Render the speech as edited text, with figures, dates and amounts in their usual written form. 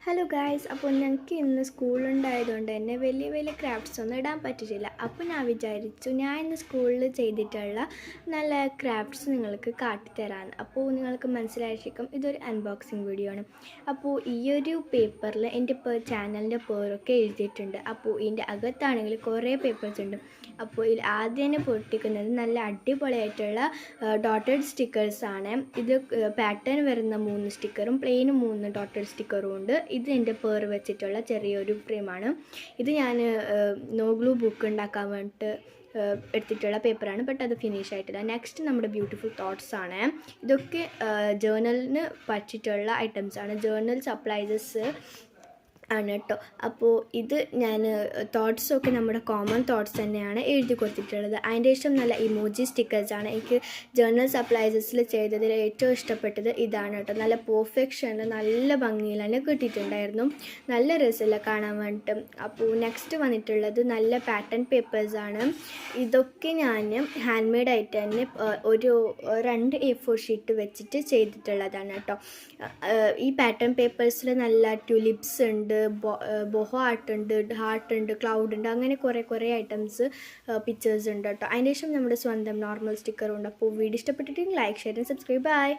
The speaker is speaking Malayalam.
ഹലോ ഗായ്സ്, അപ്പോൾ ഞങ്ങൾക്ക് ഇന്ന് സ്കൂളുണ്ടായതുകൊണ്ട് തന്നെ വലിയ വലിയ ക്രാഫ്റ്റ്സ് ഒന്നും ഇടാൻ പറ്റിയിട്ടില്ല. അപ്പോൾ ഞാൻ വിചാരിച്ചു ഞാൻ ഇന്ന് സ്കൂളിൽ ചെയ്തിട്ടുള്ള നല്ല ക്രാഫ്റ്റ്സ് നിങ്ങൾക്ക് കാട്ടിത്തരാൻ. അപ്പോൾ നിങ്ങൾക്ക് മനസ്സിലായിരിക്കും ഇതൊരു അൺബോക്സിങ് വീഡിയോ ആണ്. അപ്പോൾ ഈ ഒരു പേപ്പറിൽ എൻ്റെ ചാനലിൻ്റെ പേരൊക്കെ എഴുതിയിട്ടുണ്ട്. അപ്പോൾ ഇതിൻ്റെ അകത്താണെങ്കിൽ കുറേ പേപ്പേഴ്സ് ഉണ്ട്. അപ്പോൾ ഇതിൽ ആദ്യം തന്നെ പൊട്ടിക്കുന്നത് നല്ല അടിപൊളിയായിട്ടുള്ള ഡോട്ടഡ് സ്റ്റിക്കേഴ്സാണ്. ഇത് പാറ്റേൺ വരുന്ന 3 സ്റ്റിക്കറും പ്ലെയിനും 3 ഡോട്ടഡ് സ്റ്റിക്കറും ഉണ്ട്. ഇത് എൻ്റെ പേര് വെച്ചിട്ടുള്ള ചെറിയൊരു ഫ്രെയിമാണ്. ഇത് ഞാൻ നോ ഗ്ലൂ ബുക്ക് ഉണ്ടാക്കാൻ വേണ്ടിയിട്ട് എടുത്തിട്ടുള്ള പേപ്പറാണ്. ബട്ട് അത് ഫിനിഷ് ആയിട്ടില്ല. നെക്സ്റ്റ് നമ്മുടെ ബ്യൂട്ടിഫുൾ തോട്ട്സ് ആണ്. ഇതൊക്കെ ജേർണലിന് പറ്റിയിട്ടുള്ള ഐറ്റംസാണ്. ജേർണൽ സപ്ലൈസസ് ആണ് കേട്ടോ. അപ്പോൾ ഇത് ഞാൻ തോട്ട്സൊക്കെ നമ്മുടെ കോമൺ തോട്ട്സ് തന്നെയാണ് എഴുതി കൊടുത്തിട്ടുള്ളത്. അതിൻ്റെ ശേഷം നല്ല ഇമോജി സ്റ്റിക്കേഴ്സാണ്. എനിക്ക് ജേർണൽ സപ്ലൈസസിൽ ചെയ്തതിൽ ഏറ്റവും ഇഷ്ടപ്പെട്ടത് ഇതാണ് കേട്ടോ. നല്ല പെർഫെക്ഷനിൽ നല്ല ഭംഗിയിൽ തന്നെ കിട്ടിയിട്ടുണ്ടായിരുന്നു. നല്ല രസമില്ല കാണാൻ വേണ്ടിയിട്ട്. അപ്പോൾ നെക്സ്റ്റ് വന്നിട്ടുള്ളത് നല്ല പാറ്റേൺ പേപ്പേഴ്സാണ്. ഇതൊക്കെ ഞാൻ ഹാൻഡ് മെയ്ഡ് ആയിട്ട് തന്നെ ഒരു 2 A4 ഷീറ്റ് വെച്ചിട്ട് ചെയ്തിട്ടുള്ളതാണ് കേട്ടോ. ഈ പാറ്റേൺ പേപ്പേഴ്സിൽ നല്ല ട്യൂലിപ്സ് ഉണ്ട്, ബൊഹോ ആർട്ടുണ്ട്, ഹാർട്ട് ഉണ്ട്, ക്ലൗഡ് ഉണ്ട്, അങ്ങനെ കുറേ ഐറ്റംസ് പിക്ചേഴ്സ് ഉണ്ട് കേട്ടോ. അതിന് ശേഷം നമ്മുടെ സ്വന്തം നോർമൽ സ്റ്റിക്കറുണ്ട്. അപ്പോൾ വീഡിയോ ഇഷ്ടപ്പെട്ടിട്ടുണ്ടെങ്കിൽ like, share and subscribe. By.